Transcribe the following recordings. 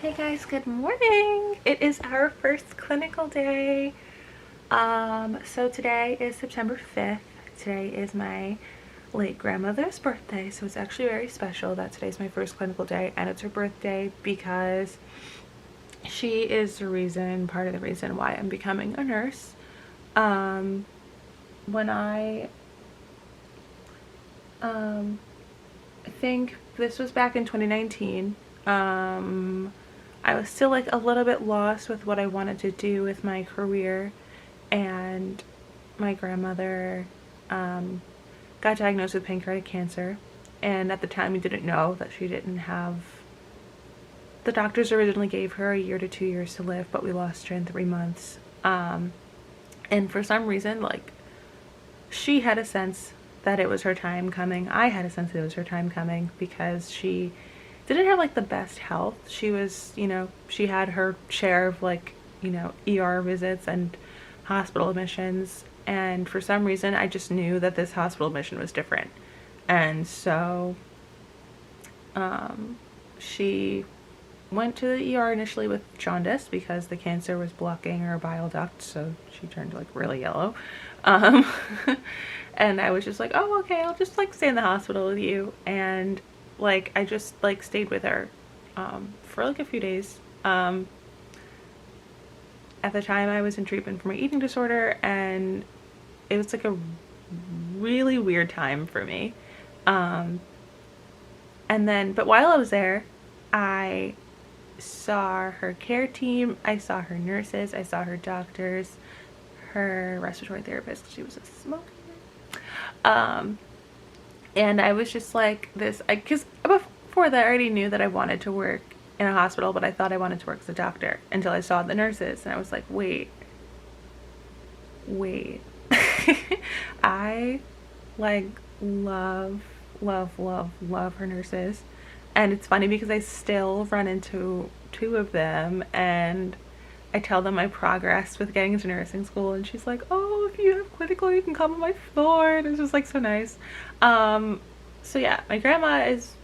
Hey guys, good morning. It is our first clinical day. So today is September 5th. Today is my late grandmother's birthday, so it's actually very special that today's my first clinical day and it's her birthday because she is part of the reason why I'm becoming a nurse. When I think this was back in 2019. I was still like a little bit lost with what I wanted to do with my career, and my grandmother got diagnosed with pancreatic cancer, and at the time we didn't know that she didn't have, the doctors originally gave her a year to 2 years to live, but we lost her in 3 months. And for some reason, like, she had a sense that it was her time coming. I had a sense that it was her time coming because she didn't have like the best health. She was, she had her share of like, ER visits and hospital admissions. And for some reason, I just knew that this hospital admission was different. And so she went to the ER initially with jaundice because the cancer was blocking her bile duct, so she turned like really yellow. And I was just like, oh, okay, I'll just like stay in the hospital with you. And like I just like stayed with her for like a few days. At the time I was in treatment for my eating disorder, and it was like a really weird time for me. And then, but while I was there, I saw her care team, I saw her nurses, I saw her doctors, her respiratory therapist, she was a smoker. And I was just like this, because before that I already knew that I wanted to work in a hospital, but I thought I wanted to work as a doctor until I saw the nurses, and I was like, wait. I like love her nurses. And it's funny because I still run into two of them, and I tell them my progress with getting into nursing school, and she's like, oh, if you have clinical, you can come on my floor. And it's just like so nice. So yeah, my grandma is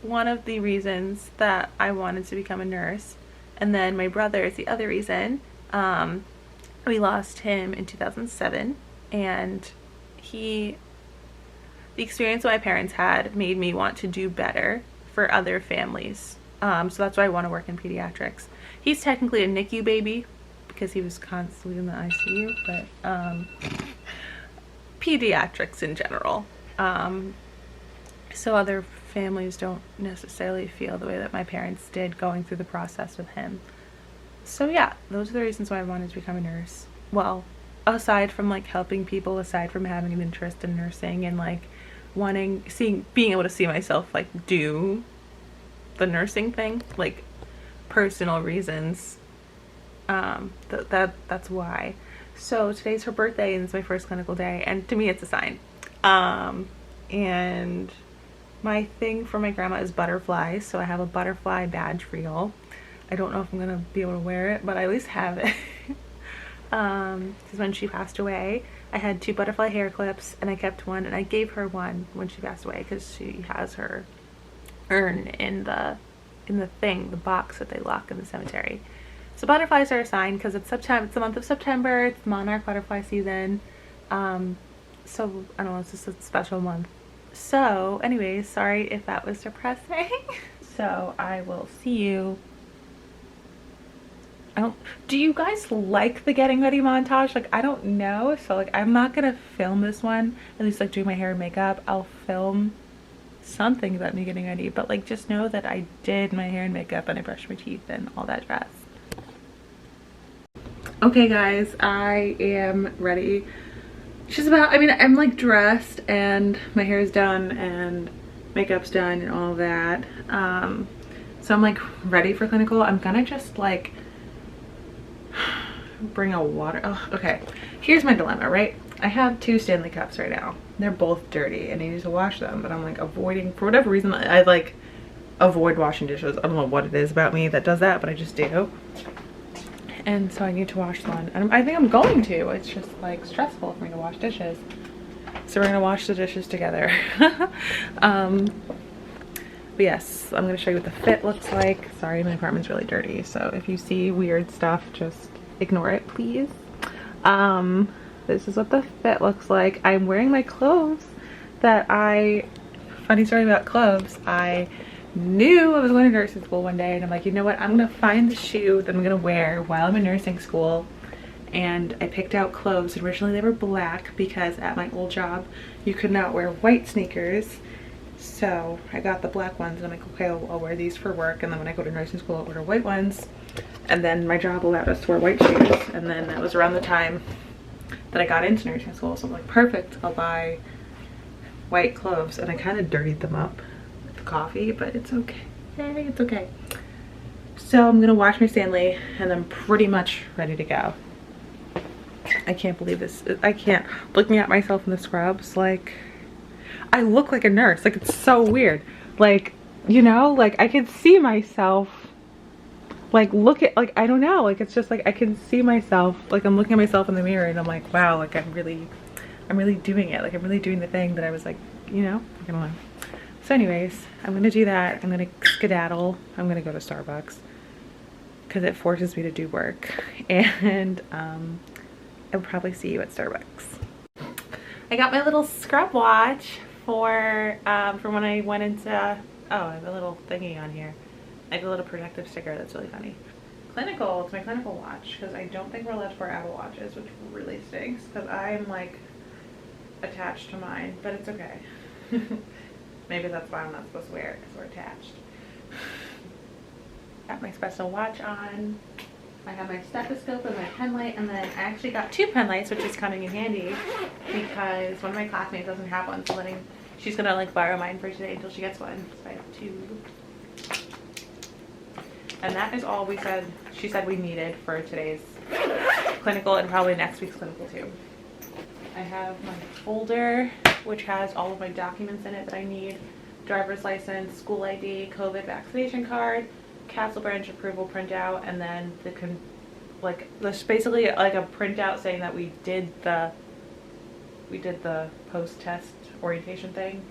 one of the reasons that I wanted to become a nurse. And then my brother is the other reason. We lost him in 2007, and the experience that my parents had made me want to do better for other families. So that's why I want to work in pediatrics. He's technically a NICU baby because he was constantly in the ICU, but pediatrics in general. So other families don't necessarily feel the way that my parents did going through the process with him. So yeah, those are the reasons why I wanted to become a nurse. Well, aside from like helping people, aside from having an interest in nursing and like being able to see myself like do the nursing thing, like personal reasons, that's why. So today's her birthday and it's my first clinical day, and to me it's a sign. And my thing for my grandma is butterflies, so I have a butterfly badge reel. I don't know if I'm gonna be able to wear it, but I at least have it. Because when she passed away, I had 2 butterfly hair clips, and I kept one, and I gave her one when she passed away because she has her urn in the box that they lock in the cemetery. So butterflies are a sign because it's September. It's the month of September. It's monarch butterfly season. So I don't know. It's just a special month. So, anyways, sorry if that was depressing. So I will see you. Do you guys like the getting ready montage? Like, I don't know. So like, I'm not gonna film this one, at least like doing my hair and makeup. I'll film something about me getting ready, but like just know that I did my hair and makeup and I brushed my teeth and all that jazz. Okay guys, I am ready. I'm like dressed and my hair is done and makeup's done and all that. So I'm like ready for clinical. I'm gonna just like bring a water. Oh, okay. Here's my dilemma, right? I have 2 Stanley cups right now. They're both dirty and I need to wash them, but I'm like avoiding, for whatever reason, I like avoid washing dishes. I don't know what it is about me that does that, but I just do. And so I need to wash one. And I think I'm going to. It's just like stressful for me to wash dishes. So we're gonna wash the dishes together. But yes, I'm gonna show you what the fit looks like. Sorry, my apartment's really dirty, so if you see weird stuff, just ignore it, please. This is what the fit looks like. I'm wearing my clothes that funny story about clothes, I knew I was going to nursing school one day, and I'm like, you know what, I'm gonna find the shoe that I'm gonna wear while I'm in nursing school. And I picked out clothes. Originally they were black because at my old job you could not wear white sneakers, so I got the black ones, and I'm like, okay, I'll wear these for work, and then when I go to nursing school I'll order white ones. And then my job allowed us to wear white shoes, and then that was around the time that I got into nursing school, so I'm like, perfect, I'll buy white clothes. And I kind of dirtied them up with the coffee, but it's okay. Hey, it's okay. So I'm gonna wash my Stanley, and I'm pretty much ready to go. I can't believe this. I can't. Looking at myself in the scrubs, like, I look like a nurse. Like, it's so weird. Like, you know, like, I can see myself, like, look at, like, I don't know, like, it's just like I can see myself, like, I'm looking at myself in the mirror, and I'm like, wow, like, I'm really doing it. Like, I'm really doing the thing that I was like, you know, I don't know. So anyways, I'm gonna do that. I'm gonna skedaddle. I'm gonna go to Starbucks because it forces me to do work, and I'll probably see you at Starbucks. I got my little scrub watch for when I went into, oh, I have a little thingy on here. I have a little protective sticker that's really funny. Clinical, it's my clinical watch, because I don't think we're allowed to wear Apple Watches, which really stinks, because I'm like attached to mine, but it's okay. Maybe that's why I'm not supposed to wear it, because we're attached. Got my special watch on. I have my stethoscope and my pen light, and then I actually got 2 pen lights, which is coming in handy because one of my classmates doesn't have one, so she's gonna like borrow mine for today until she gets one. So I have 2. And that is all she said we needed for today's clinical, and probably next week's clinical too. I have my folder, which has all of my documents in it that I need: driver's license, school ID, COVID vaccination card, Castle Branch approval printout, and then there's basically like a printout saying that we did the post-test orientation thing.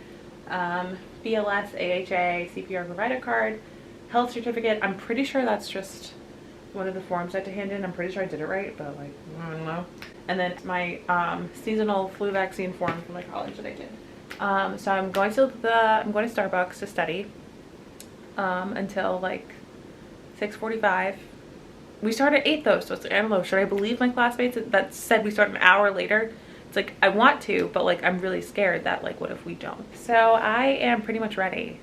BLS, AHA, CPR provider card, health certificate. I'm pretty sure that's just one of the forms I had to hand in. I'm pretty sure I did it right, but like, I don't know. And then my seasonal flu vaccine form from my college that I did. So I'm going to Starbucks to study until like 6:45. We start at 8 though, so it's like, I don't know, should I believe my classmates that said we start an hour later? It's like, I want to, but like, I'm really scared that like, what if we don't? So I am pretty much ready.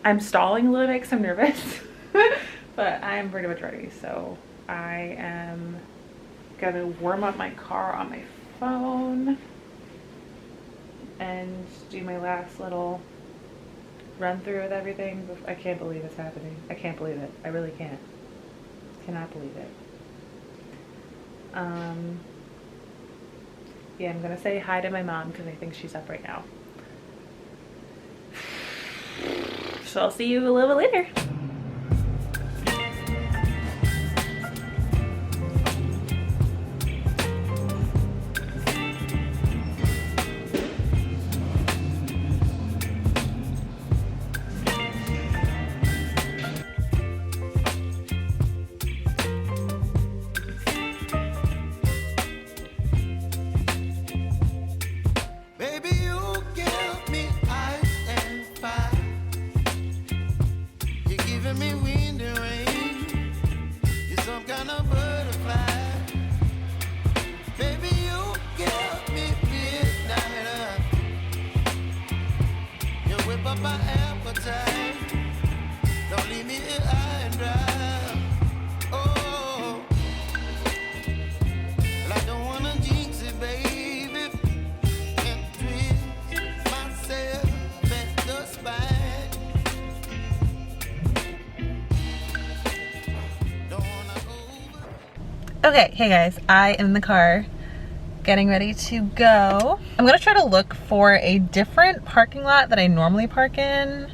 I'm stalling a little bit because I'm nervous, but I'm pretty much ready. So I am gonna warm up my car on my phone and do my last little run through with everything. I can't believe it's happening. I can't believe it. I really can't. Cannot believe it. Yeah, I'm gonna say hi to my mom because I think she's up right now. So I'll see you a little bit later. Okay, hey guys, I am in the car getting ready to go. I'm gonna try to look for a different parking lot that I normally park in.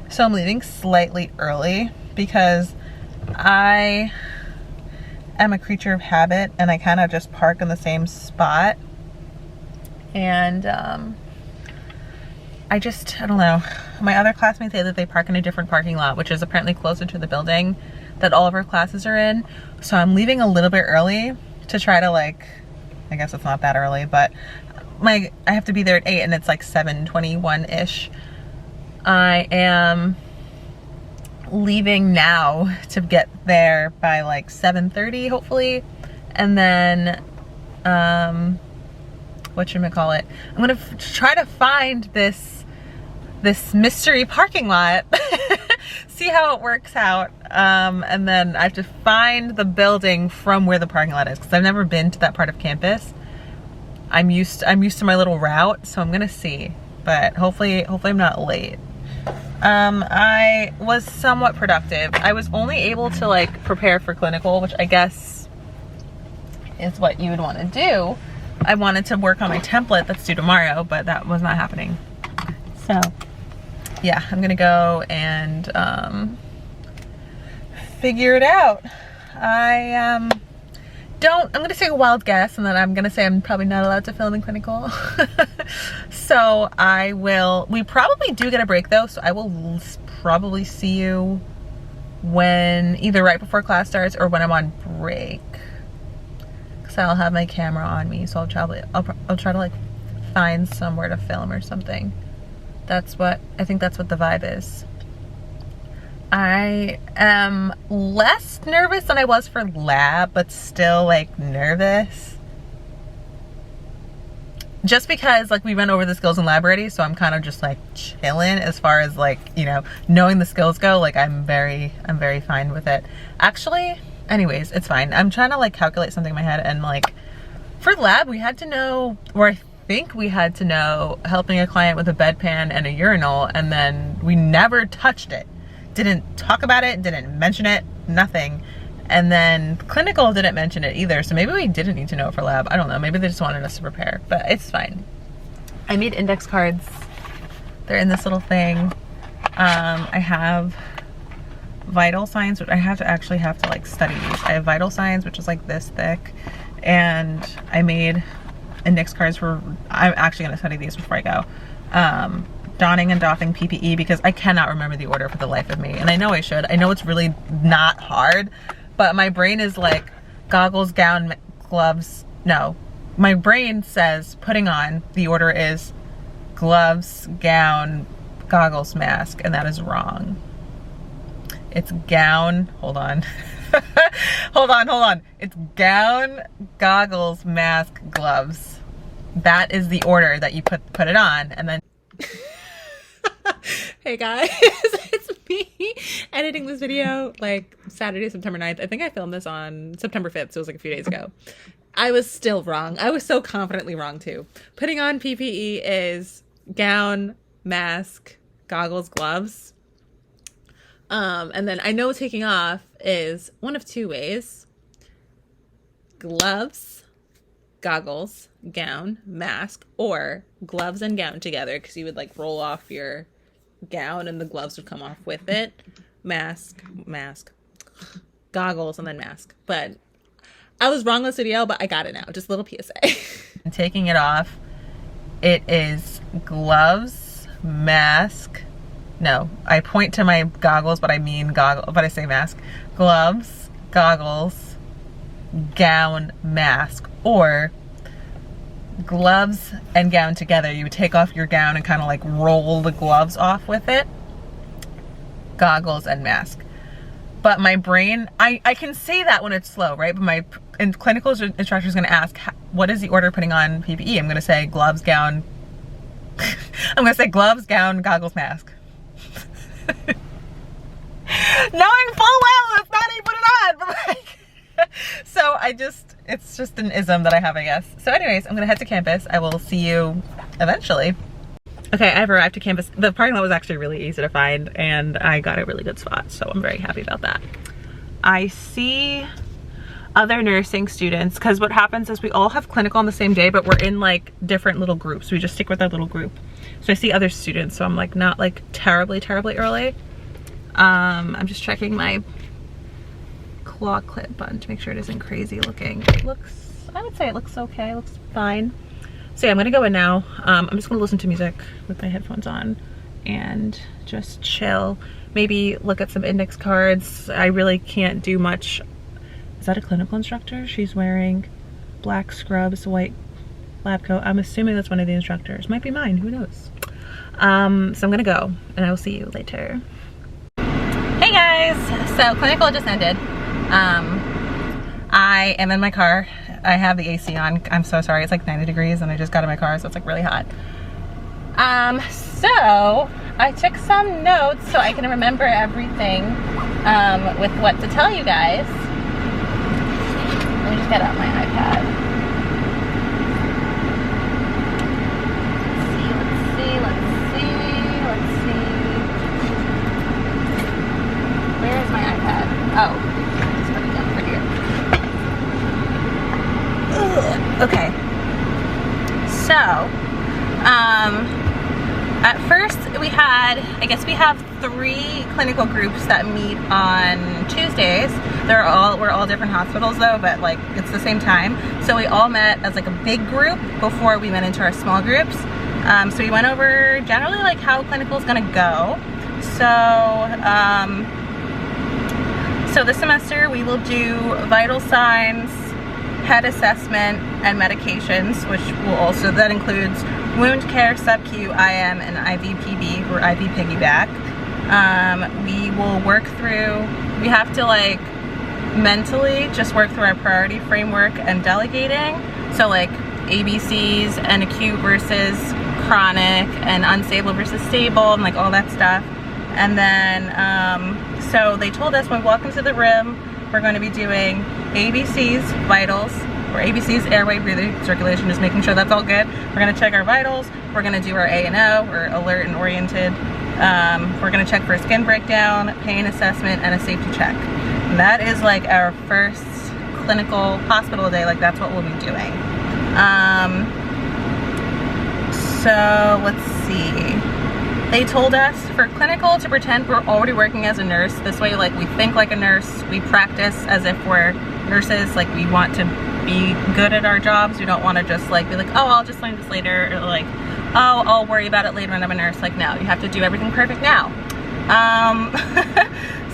So I'm leaving slightly early because I am a creature of habit and I kind of just park in the same spot. And I don't know. My other classmates say that they park in a different parking lot, which is apparently closer to the building that all of our classes are in. So I'm leaving a little bit early to try to like, I guess it's not that early, but I have to be there at 8 and it's like 7:21-ish. I am leaving now to get there by like 7:30 hopefully. And then, whatchamacallit, I'm gonna try to find this mystery parking lot, see how it works out, and then I have to find the building from where the parking lot is, because I've never been to that part of campus. I'm used to my little route, so I'm gonna see, but hopefully I'm not late. I was somewhat productive. I was only able to like prepare for clinical, which I guess is what you would want to do. I wanted to work on my template that's due tomorrow, but that was not happening. So yeah, I'm gonna go and figure it out. I'm gonna take a wild guess, and then I'm gonna say I'm probably not allowed to film in clinical. So we probably do get a break though, so I will probably see you when, either right before class starts or when I'm on break. Cause I'll have my camera on me, so I'll try to like find somewhere to film or something. I think that's what the vibe is. I am less nervous than I was for lab, but still like nervous. Just because like we went over the skills in lab already, so I'm kind of just like chilling as far as like, you know, knowing the skills go. Like I'm very fine with it. Actually, anyways, it's fine. I'm trying to like calculate something in my head, and like for lab we had to know, or I think we had to know, helping a client with a bedpan and a urinal, and then we never touched it. Didn't talk about it, didn't mention it, nothing. And then clinical didn't mention it either, so maybe we didn't need to know it for lab. I don't know, maybe they just wanted us to prepare, but it's fine. I made index cards. They're in this little thing. I have vital signs, which I have to like study these. I have vital signs, which is like this thick, and I made index cards I'm actually gonna study these before I go. Donning and doffing PPE, because I cannot remember the order for the life of me, and I know I should. I know it's really not hard, but my brain is like goggles, gown, gloves. No, my brain says putting on, the order is gloves, gown, goggles, mask, and that is wrong. It's gown, hold on. hold on. It's gown, goggles, mask, gloves. That is the order that you put it on, and then Hey guys, it's me editing this video like Saturday, September 9th. I think I filmed this on September 5th, so it was like a few days ago. I was still wrong. I was so confidently wrong too. Putting on PPE is gown, mask, goggles, gloves. And then I know taking off is one of two ways. Gloves, goggles, gown, mask, or gloves and gown together, because you would like roll off your gown and the gloves would come off with it. Mask, goggles, and then mask. But I was wrong on this video, but I got it now. Just a little PSA. And taking it off, it is gloves, mask. No, I point to my goggles, but I mean goggles, but I say mask. Gloves, goggles, gown, mask, or gloves and gown together. You would take off your gown and kind of like roll the gloves off with it. Goggles and mask. But my brain, I can say that when it's slow, right? But my clinical instructor is going to ask, what is the order of putting on PPE? I'm going to say gloves, gown. I'm going to say gloves, gown, goggles, mask. Knowing full well that's not how you put it on, but like, so it's just an ism that I have, I guess. So anyways, I'm gonna head to campus. I will see you eventually. Okay, I've arrived to campus. The parking lot was actually really easy to find, and I got a really good spot, so I'm very happy about that. I see other nursing students, because what happens is we all have clinical on the same day, but we're in like different little groups. We just stick with our little group. So I see other students, so I'm like not like terribly early. I'm just checking my claw clip button to make sure it isn't crazy looking. It looks, I would say it looks okay, it looks fine. So yeah, I'm gonna go in now. I'm just gonna listen to music with my headphones on and just chill. Maybe look at some index cards. I really can't do much. Is that a clinical instructor? She's wearing black scrubs, white lab coat. I'm assuming that's one of the instructors. Might be mine, who knows? So I'm gonna go and I will see you later. Hey guys, so clinical just ended. I am in my car. I have the AC on. I'm so sorry, it's like 90 degrees and I just got in my car, so it's like really hot. So I took some notes so I can remember everything with what to tell you guys. Let me just get out my iPad. Let's see. Where is my iPad? Oh, it's put it down over here. Ugh. Okay. So, at first we have 3 clinical groups that meet on Tuesdays. We're all different hospitals though, but like it's the same time. So we all met as like a big group before we went into our small groups. So we went over generally like how clinical is gonna go. So this semester we will do vital signs, head assessment, and medications, which that includes wound care, sub-Q, IM, and IV-PB or IV piggyback. We will work through, we have to like mentally just work through our priority framework and delegating. So like ABCs and acute versus chronic and unstable versus stable and like all that stuff. And then, so they told us when we walk into the room, we're going to be doing ABCs, vitals, or ABCs, airway, breathing, circulation, just making sure that's all good. We're going to check our vitals. We're going to do our A&O, or alert and oriented. We're going to check for a skin breakdown, pain assessment, and a safety check. And that is like our first clinical hospital day. Like that's what we'll be doing. So let's see. They told us for clinical to pretend we're already working as a nurse. This way, like we think like a nurse, we practice as if we're nurses. Like we want to be good at our jobs. We don't want to just like be like, oh, I'll just learn this later, or like, oh, I'll worry about it later when I'm a nurse. Like no, you have to do everything perfect now.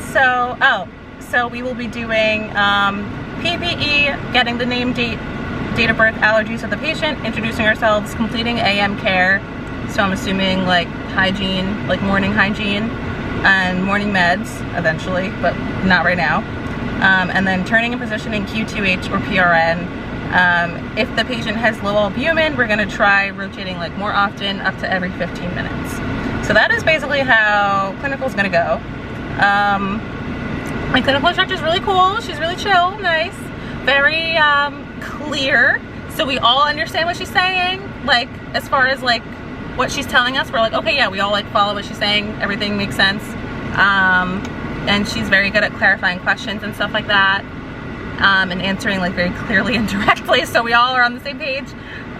So we will be doing PPE, getting the name, date of birth, allergies of the patient, introducing ourselves, completing AM care. So I'm assuming like hygiene, like morning hygiene and morning meds eventually, but not right now. And then turning and positioning Q2H or PRN. If the patient has low albumin, we're gonna try rotating like more often, up to every 15 minutes. So that is basically how clinical is gonna go. My clinical instructor is really cool. She's really chill, nice, very clear. So we all understand what she's saying. Like as far as like what she's telling us, we're like, okay, yeah, we all like follow what she's saying. Everything makes sense. And she's very good at clarifying questions and stuff like that, and answering like very clearly and directly. So we all are on the same page.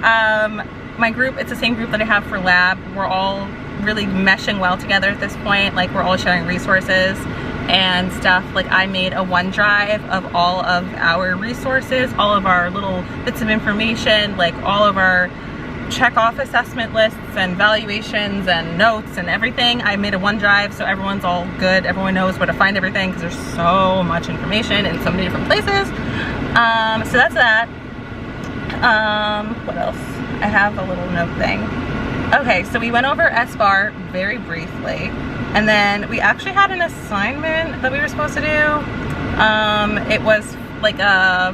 My group, it's the same group that I have for lab. We're all really meshing well together at this point. Like we're all sharing resources and stuff. Like I made a OneDrive of all of our resources, all of our little bits of information, like all of our check off assessment lists and valuations and notes and everything. I made a OneDrive so everyone's all good. Everyone knows where to find everything because there's so much information in so many different places. So that's that. What else? I have a little note thing. Okay, so we went over SBAR very briefly, and then we actually had an assignment that we were supposed to do. It was like a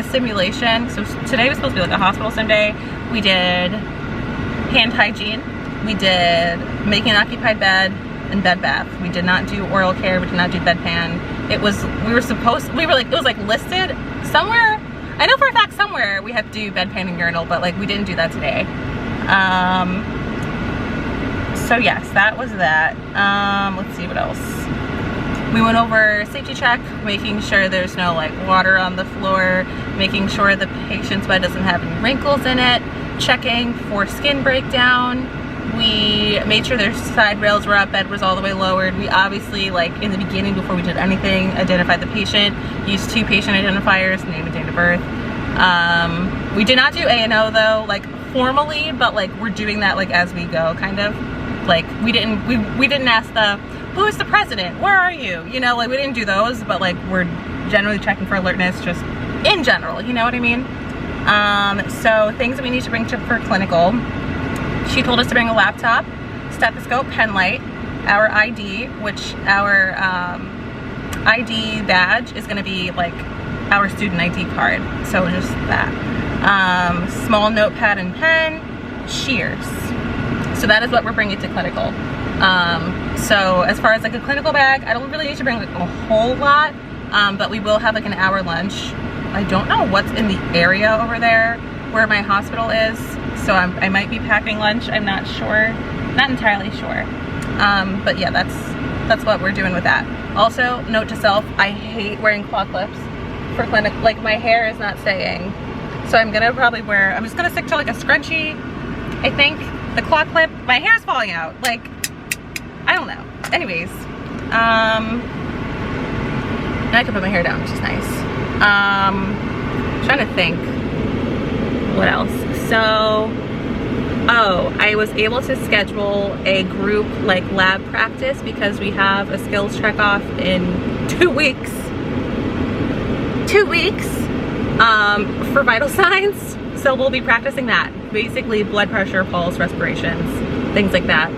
simulation. So today was supposed to be like a hospital sim day. We did hand hygiene. We did making an occupied bed and bed bath. We did not do oral care. We did not do bedpan. It was like listed somewhere. I know for a fact somewhere we had to do bedpan and urinal, but like we didn't do that today. So yes, that was that. Let's see what else. We went over safety check, making sure there's no like water on the floor, making sure the patient's bed doesn't have any wrinkles in it, checking for skin breakdown. We made sure their side rails were up, bed was all the way lowered. We obviously, like in the beginning before we did anything, identified the patient, used 2 patient identifiers, name and date of birth. We did not do A&O though. Like formally, but like we're doing that like as we go, kind of. Like we didn't ask who is the president? Where are you? You know, like we didn't do those, but like we're generally checking for alertness just in general, you know what I mean? So things that we need to bring for clinical. She told us to bring a laptop, stethoscope, pen light, our ID, which our ID badge is gonna be like our student ID card. So just that. Small notepad and pen, shears. So that is what we're bringing to clinical. So as far as like a clinical bag, I don't really need to bring like a whole lot, but we will have like an hour lunch. I don't know what's in the area over there where my hospital is, so I might be packing lunch. I'm not sure, not entirely sure. But yeah, that's what we're doing with that. Also, note to self, I hate wearing claw clips for clinic. Like my hair is not staying, so I'm gonna probably I'm just gonna stick to like a scrunchie. I think the claw clip, my hair's falling out. Like, I don't know. Anyways, now I can put my hair down, which is nice. Trying to think what else. So, oh, I was able to schedule a group like lab practice because we have a skills check off in 2 weeks. 2 weeks for vital signs. So we'll be practicing that. Basically blood pressure, pulse, respirations, things like that.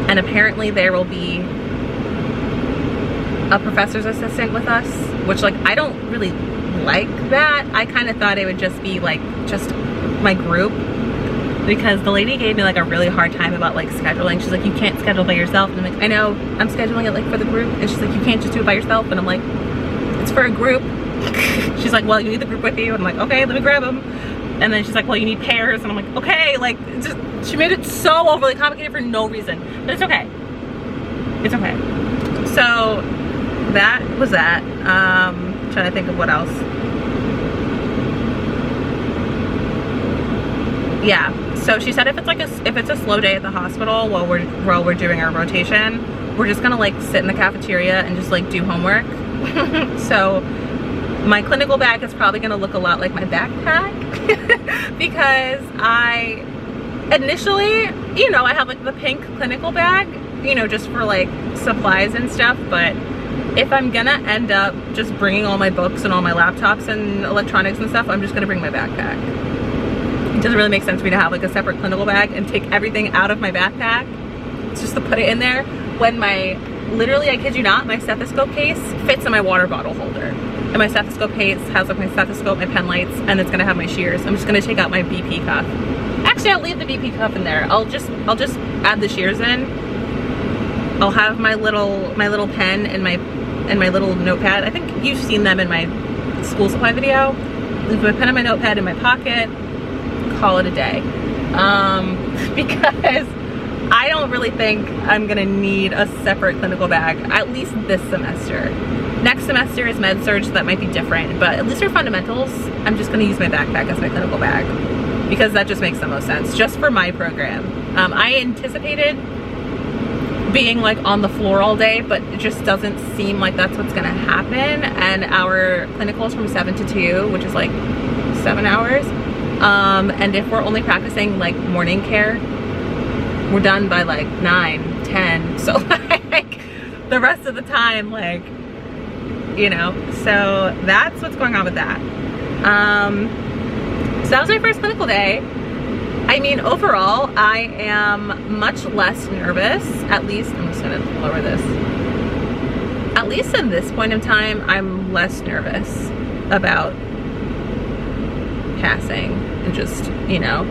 And apparently there will be a professor's assistant with us, which like I don't really like that. I kind of thought it would just be like just my group, because the lady gave me like a really hard time about like scheduling. She's like, you can't schedule by yourself. And I'm like, I know, I'm scheduling it like for the group. And she's like, you can't just do it by yourself. And I'm like, it's for a group. She's like, well, you need the group with you. And I'm like, okay, let me grab them. And then she's like, well, you need pairs. And I'm like, okay, like just, she made it so overly complicated for no reason, but it's okay. It's okay. So that was that. Trying to think of what else. Yeah, so she said if it's a slow day at the hospital while we're doing our rotation, we're just gonna like sit in the cafeteria and just like do homework. So my clinical bag is probably gonna look a lot like my backpack because I initially, you know, I have like the pink clinical bag, you know, just for like supplies and stuff, but if I'm gonna end up just bringing all my books and all my laptops and electronics and stuff, I'm just gonna bring my backpack. It doesn't really make sense for me to have like a separate clinical bag and take everything out of my backpack just to put it in there when literally, I kid you not, my stethoscope case fits in my water bottle holder. And my stethoscope case has like my stethoscope, my pen lights, and it's gonna have my shears. I'm just gonna take out my BP cuff. Actually, I'll leave the BP cuff in there. I'll just add the shears in. I'll have my little pen and my little notepad. I think you've seen them in my school supply video. Leave my pen and my notepad in my pocket. Call it a day. Because I don't really think I'm gonna need a separate clinical bag, at least this semester. Next semester is med surg, so that might be different, but at least for fundamentals, I'm just gonna use my backpack as my clinical bag because that just makes the most sense, just for my program. I anticipated being like on the floor all day, but it just doesn't seem like that's what's gonna happen. And our clinical is from 7 to 2, which is like 7 hours. And if we're only practicing like morning care, we're done by like 9, 10. So like the rest of the time, like, you know, so that's what's going on with that. So that was my first clinical day. I mean, overall, I am much less nervous. At least, I'm just gonna lower this. At least in this point in time, I'm less nervous about passing and just, you know.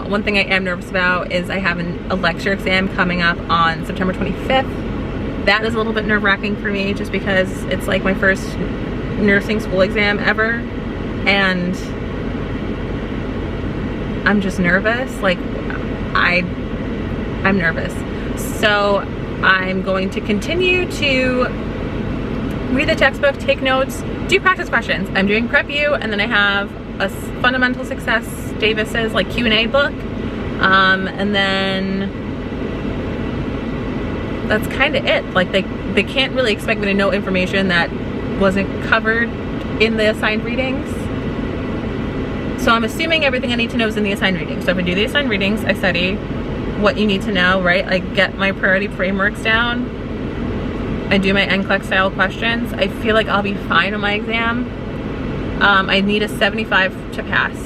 One thing I am nervous about is I have a lecture exam coming up on September 25th. That is a little bit nerve-wracking for me just because it's like my first nursing school exam ever, and I'm just nervous. Like I'm nervous. So I'm going to continue to read the textbook, take notes, do practice questions. I'm doing Prep U, and then I have a Fundamental Success Davis's like Q&A book, and then that's kind of it. Like they can't really expect me to know information that wasn't covered in the assigned readings. So I'm assuming everything I need to know is in the assigned readings. So if I do the assigned readings, I study what you need to know, right? I get my priority frameworks down. I do my NCLEX style questions. I feel like I'll be fine on my exam. I need a 75 to pass.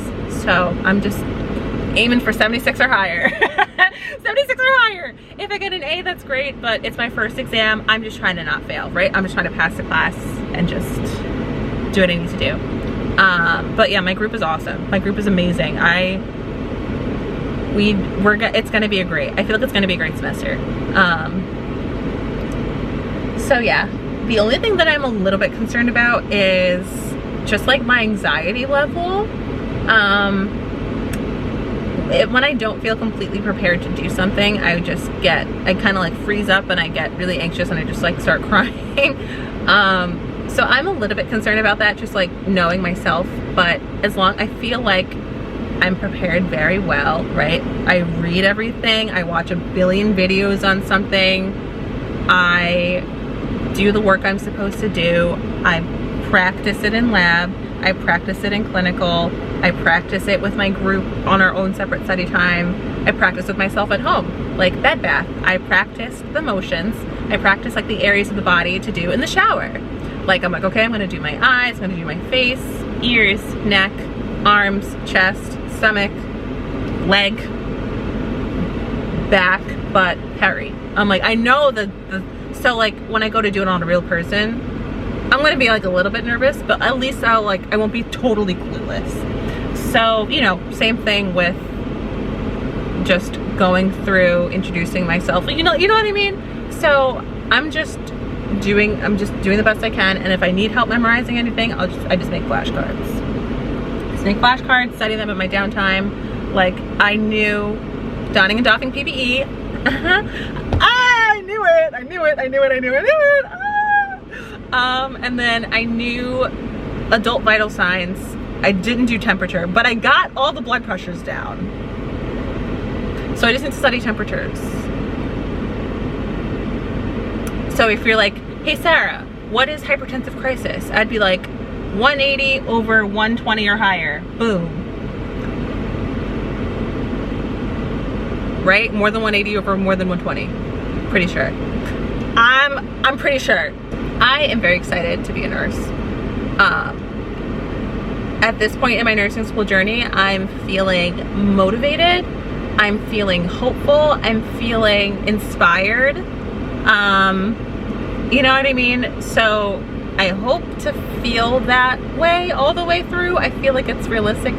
So I'm just aiming for 76 or higher. 76 or higher. If I get an A, that's great, but it's my first exam. I'm just trying to not fail, right? I'm just trying to pass the class and just do what I need to do. But yeah, my group is awesome. My group is amazing. It's gonna be I feel like it's gonna be a great semester. So yeah, the only thing that I'm a little bit concerned about is just like my anxiety level. When I don't feel completely prepared to do something, I kind of like freeze up and I get really anxious and I just like start crying. So I'm a little bit concerned about that, just like knowing myself, but I feel like I'm prepared very well, right? I read everything, I watch a billion videos on something, I do the work I'm supposed to do, I practice it in lab, I practice it in clinical, I practice it with my group on our own separate study time, I practice with myself at home, like bed bath. I practice the motions, I practice like the areas of the body to do in the shower. Like I'm like, okay, I'm gonna do my eyes, I'm gonna do my face, ears, neck, arms, chest, stomach, leg, back, butt, peri. I'm like, I know so like when I go to do it on a real person, I'm gonna be like a little bit nervous, but at least I won't be totally clueless. So, you know, same thing with just going through introducing myself. You know what I mean? So I'm just doing the best I can, and if I need help memorizing anything, I just make flashcards. Study them at my downtime. Like I knew donning and doffing PPE. I knew it. And then I knew adult vital signs. I didn't do temperature, but I got all the blood pressures down. So I just need to study temperatures. So if you're like, hey Sarah, what is hypertensive crisis? I'd be like 180 over 120 or higher. Boom. Right? More than 180 over more than 120. Pretty sure. I'm pretty sure. I am very excited to be a nurse. At this point in my nursing school journey, I'm feeling motivated. I'm feeling hopeful. I'm feeling inspired. You know what I mean? So I hope to feel that way all the way through. I feel like it's realistic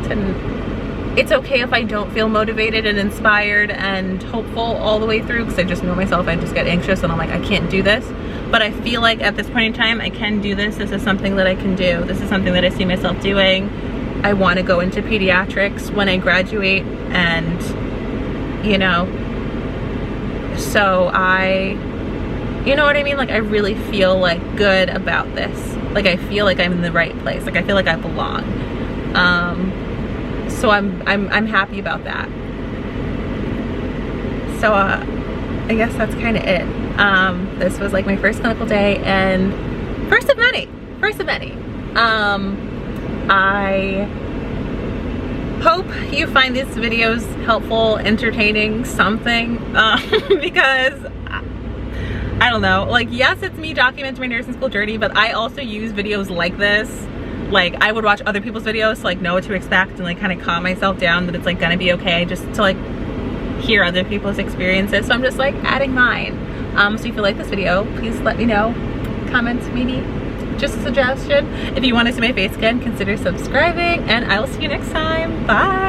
it's okay if I don't feel motivated and inspired and hopeful all the way through, because I just know myself, I just get anxious and I'm like, I can't do this. But I feel like at this point in time, I can do this. This is something that I can do. This is something that I see myself doing. I want to go into pediatrics when I graduate, and you know, so you know what I mean? Like I really feel like good about this. Like I feel like I'm in the right place. Like I feel like I belong. So I'm happy about that. So I guess that's kind of it. This was like my first clinical day and first of many. I hope you find these videos helpful, entertaining, something, because I don't know, like yes, it's me documenting my nursing school journey, but I also use videos like this. Like I would watch other people's videos to like know what to expect and like kind of calm myself down that it's like gonna be okay, just to like hear other people's experiences. So I'm just like adding mine. So if you like this video, please let me know. Comment maybe, just a suggestion. If you want to see my face again, consider subscribing, and I will see you next time. Bye.